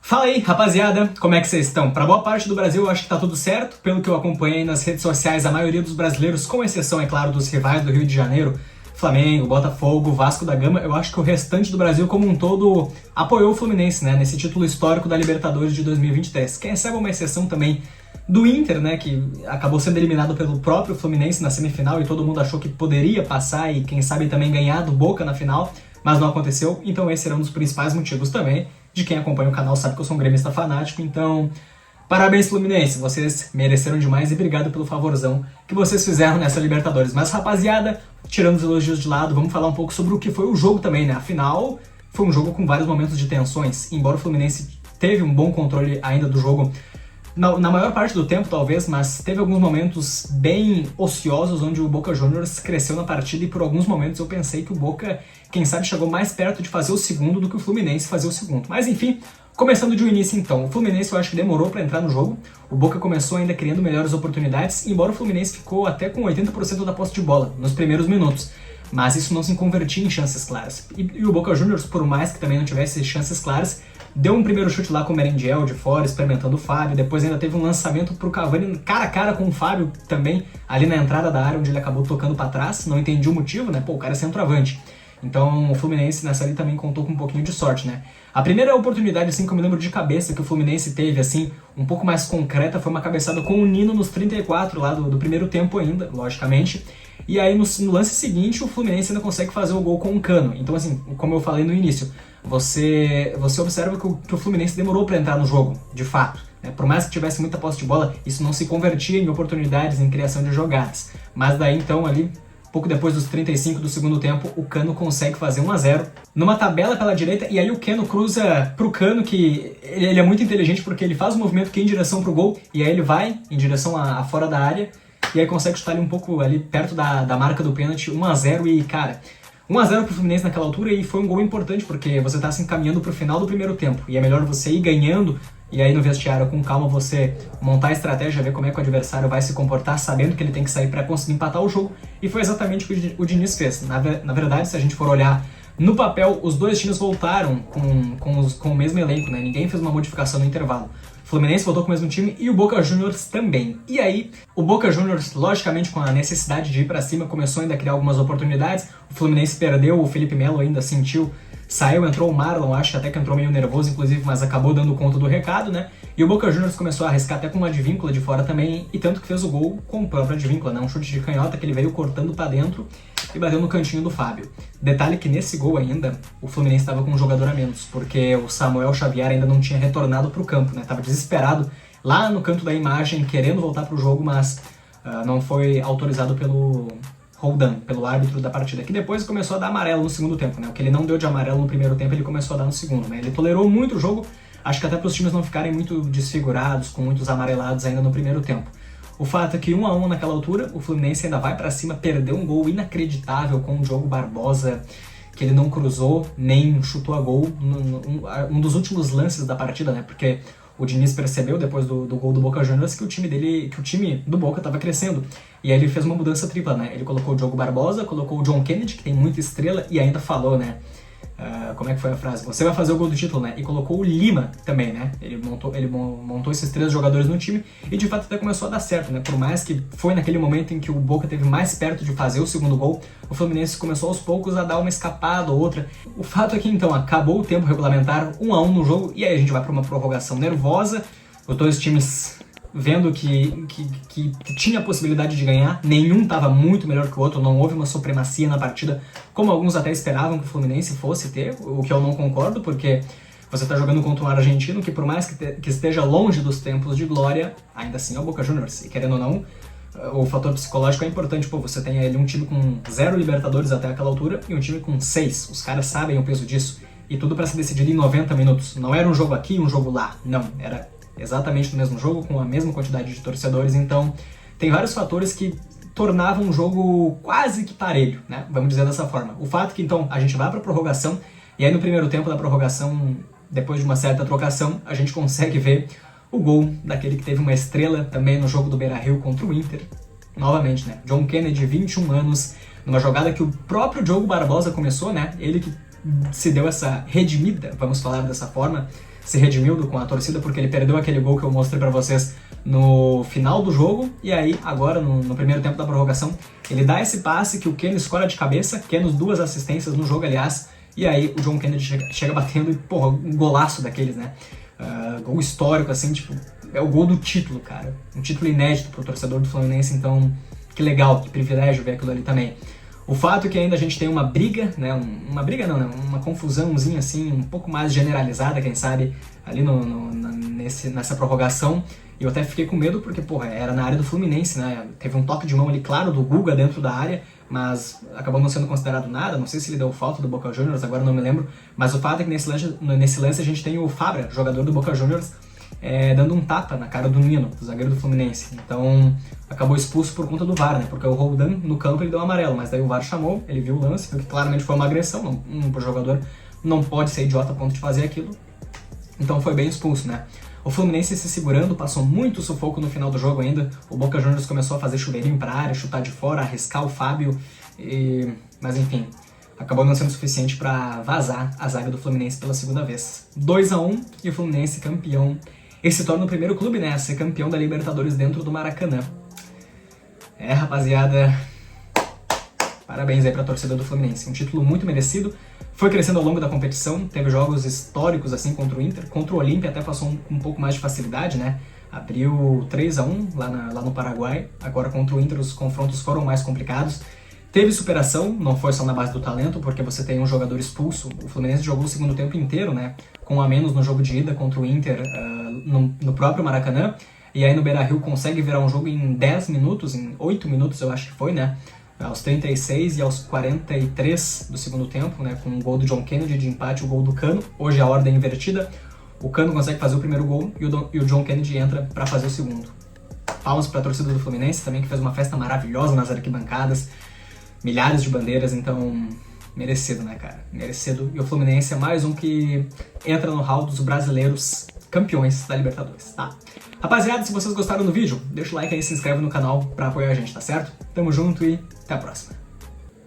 Fala aí, rapaziada, como é que vocês estão? Para boa parte do Brasil, eu acho que tá tudo certo. Pelo que eu acompanhei nas redes sociais, a maioria dos brasileiros, com exceção, é claro, dos rivais do Rio de Janeiro, Flamengo, Botafogo, Vasco da Gama, eu acho que o restante do Brasil como um todo apoiou o Fluminense, né, nesse título histórico da Libertadores de 2023. Quem sabe uma exceção também do Inter, né, que acabou sendo eliminado pelo próprio Fluminense na semifinal e todo mundo achou que poderia passar e quem sabe também ganhar do Boca na final, mas não aconteceu, então esse era um dos principais motivos também. De quem acompanha o canal sabe que eu sou um gremista fanático, então parabéns Fluminense, vocês mereceram demais e obrigado pelo favorzão que vocês fizeram nessa Libertadores. Mas rapaziada, tirando os elogios de lado, vamos falar um pouco sobre o que foi o jogo também, né? Afinal, foi um jogo com vários momentos de tensões, embora o Fluminense teve um bom controle ainda do jogo na maior parte do tempo, talvez, mas teve alguns momentos bem ociosos onde o Boca Juniors cresceu na partida e por alguns momentos eu pensei que o Boca, quem sabe, chegou mais perto de fazer o segundo do que o Fluminense fazer o segundo. Mas enfim, começando de um início então, o Fluminense eu acho que demorou para entrar no jogo, o Boca começou ainda criando melhores oportunidades, embora o Fluminense ficou até com 80% da posse de bola nos primeiros minutos. Mas isso não se convertia em chances claras. E o Boca Juniors, por mais que também não tivesse chances claras, deu um primeiro chute lá com o Merentiel de fora, experimentando o Fábio, depois ainda teve um lançamento pro Cavani cara a cara com o Fábio também, ali na entrada da área, onde ele acabou tocando para trás, não entendi o motivo, né, pô, o cara é centroavante. Então o Fluminense nessa ali também contou com um pouquinho de sorte, né. A primeira oportunidade, assim, que eu me lembro de cabeça que o Fluminense teve, assim, um pouco mais concreta, foi uma cabeçada com o Nino nos 34 lá do primeiro tempo ainda, logicamente. E aí no lance seguinte o Fluminense ainda consegue fazer o gol com o Cano. Então assim, como eu falei no início, você observa que o Fluminense demorou para entrar no jogo, de fato. Né? Por mais que tivesse muita posse de bola, isso não se convertia em oportunidades, em criação de jogadas. Mas daí então ali, pouco depois dos 35 do segundo tempo, o Cano consegue fazer 1-0 numa tabela pela direita, e aí o Keno cruza pro Cano, que ele é muito inteligente porque ele faz o movimento que é em direção pro gol, e aí ele vai em direção a fora da área, e aí consegue chutar ele um pouco ali perto da marca do pênalti, 1-0, e cara, 1-0 pro Fluminense naquela altura, e foi um gol importante porque você tá se encaminhando pro final do primeiro tempo, e é melhor você ir ganhando, e aí no vestiário com calma você montar a estratégia, ver como é que o adversário vai se comportar, sabendo que ele tem que sair para conseguir empatar o jogo, e foi exatamente o que o Diniz fez. Na verdade, se a gente for olhar no papel, os dois times voltaram com o mesmo elenco, né? Ninguém fez uma modificação no intervalo. O Fluminense voltou com o mesmo time e o Boca Juniors também. E aí, o Boca Juniors, logicamente com a necessidade de ir para cima, começou ainda a criar algumas oportunidades. O Fluminense perdeu, o Felipe Melo ainda sentiu, saiu, entrou o Marlon, acho até que entrou meio nervoso, inclusive, mas acabou dando conta do recado, né? E o Boca Juniors começou a arriscar até com uma advíncula de fora também, e tanto que fez o gol com a própria advíncula, né? Um chute de canhota que ele veio cortando para dentro e bateu no cantinho do Fábio. Detalhe que nesse gol ainda, o Fluminense estava com um jogador a menos, porque o Samuel Xavier ainda não tinha retornado pro campo, né? Tava desesperado lá no canto da imagem, querendo voltar pro jogo, mas não foi autorizado pelo Roldan, pelo árbitro da partida, que depois começou a dar amarelo no segundo tempo, né? O que ele não deu de amarelo no primeiro tempo, ele começou a dar no segundo, né? Ele tolerou muito o jogo, acho que até para os times não ficarem muito desfigurados, com muitos amarelados ainda no primeiro tempo. O fato é que 1-1 naquela altura, o Fluminense ainda vai pra cima, perdeu um gol inacreditável com o Diogo Barbosa, que ele não cruzou, nem chutou a gol, um dos últimos lances da partida, né? Porque o Diniz percebeu depois do gol do Boca Juniors que o time do Boca estava crescendo. E aí ele fez uma mudança tripla, né? Ele colocou o Diogo Barbosa, colocou o John Kennedy, que tem muita estrela, e ainda falou, né? Como é que foi a frase? Você vai fazer o gol do título, né? E colocou o Lima também, né? Ele montou esses três jogadores no time e de fato até começou a dar certo, né? Por mais que foi naquele momento em que o Boca teve mais perto de fazer o segundo gol, o Fluminense começou aos poucos a dar uma escapada ou outra. O fato é que então acabou o tempo regulamentar, 1-1 no jogo, e aí a gente vai para uma prorrogação nervosa, os dois times vendo que tinha a possibilidade de ganhar, nenhum estava muito melhor que o outro, não houve uma supremacia na partida, como alguns até esperavam que o Fluminense fosse ter, o que eu não concordo, porque você está jogando contra um argentino que, por mais que esteja longe dos tempos de glória, ainda assim é o Boca Juniors, e querendo ou não, o fator psicológico é importante, pô, você tem ali um time com 0 Libertadores até aquela altura e um time com 6, os caras sabem o peso disso, e tudo para se decidir em 90 minutos, não era um jogo aqui e um jogo lá, não, era exatamente no mesmo jogo, com a mesma quantidade de torcedores, então tem vários fatores que tornavam um jogo quase que parelho, né? Vamos dizer dessa forma. O fato é que então a gente vai para a prorrogação, e aí no primeiro tempo da prorrogação, depois de uma certa trocação, a gente consegue ver o gol daquele que teve uma estrela também no jogo do Beira-Rio contra o Inter, novamente, né? John Kennedy, 21 anos, numa jogada que o próprio Diogo Barbosa começou, né? Ele que se deu essa redimida, vamos falar dessa forma, se redimiu com a torcida porque ele perdeu aquele gol que eu mostrei pra vocês no final do jogo, e aí agora no primeiro tempo da prorrogação ele dá esse passe que o Keno escora de cabeça, Keno 2 assistências no jogo, aliás, e aí o John Kennedy chega batendo e, porra, um golaço daqueles, né? Gol histórico, assim, tipo, é o gol do título, cara. Um título inédito pro torcedor do Fluminense, então que legal, que privilégio ver aquilo ali também. O fato é que ainda a gente tem uma briga, né? Uma briga não, né? Uma confusãozinha assim, um pouco mais generalizada, quem sabe, ali nessa prorrogação. E eu até fiquei com medo porque, porra, era na área do Fluminense, né? Teve um toque de mão ali, claro, do Guga dentro da área, mas acabou não sendo considerado nada. Não sei se ele deu falta do Boca Juniors, agora não me lembro. Mas o fato é que nesse lance a gente tem o Fabra, jogador do Boca Juniors, dando um tapa na cara do Nino, do zagueiro do Fluminense. Então acabou expulso por conta do VAR, né? Porque o Roldan no campo ele deu um amarelo, mas daí o VAR chamou, ele viu o lance, viu que claramente foi uma agressão, o jogador não pode ser idiota a ponto de fazer aquilo. Então foi bem expulso, né? O Fluminense se segurando, passou muito sufoco no final do jogo ainda. O Boca Juniors começou a fazer chuveirinho pra área, chutar de fora, arriscar o Fábio, mas enfim, acabou não sendo suficiente para vazar a zaga do Fluminense pela segunda vez. 2-1 e o Fluminense campeão. Esse se torna o primeiro clube, né, a ser campeão da Libertadores dentro do Maracanã. Rapaziada, parabéns aí pra torcida do Fluminense. Um título muito merecido. Foi crescendo ao longo da competição, teve jogos históricos assim contra o Inter. Contra o Olímpia até passou um pouco mais de facilidade, né? Abriu 3-1 lá no Paraguai. Agora contra o Inter os confrontos foram mais complicados. Teve superação, não foi só na base do talento, porque você tem um jogador expulso. O Fluminense jogou o segundo tempo inteiro, né? Com um a menos no jogo de ida contra o Inter no próprio Maracanã. E aí no Beira-Rio consegue virar um jogo em 10 minutos, em 8 minutos eu acho que foi, né? Aos 36 e aos 43 do segundo tempo, né? Com o gol do John Kennedy de empate, o gol do Cano. Hoje a ordem invertida. O Cano consegue fazer o primeiro gol e o John Kennedy entra para fazer o segundo. Palmas para a torcida do Fluminense também, que fez uma festa maravilhosa nas arquibancadas. Milhares de bandeiras, então merecido, né, cara? Merecido. E o Fluminense é mais um que entra no hall dos brasileiros campeões da Libertadores, tá? Rapaziada, se vocês gostaram do vídeo, deixa o like aí, se inscreve no canal pra apoiar a gente, tá certo? Tamo junto e até a próxima.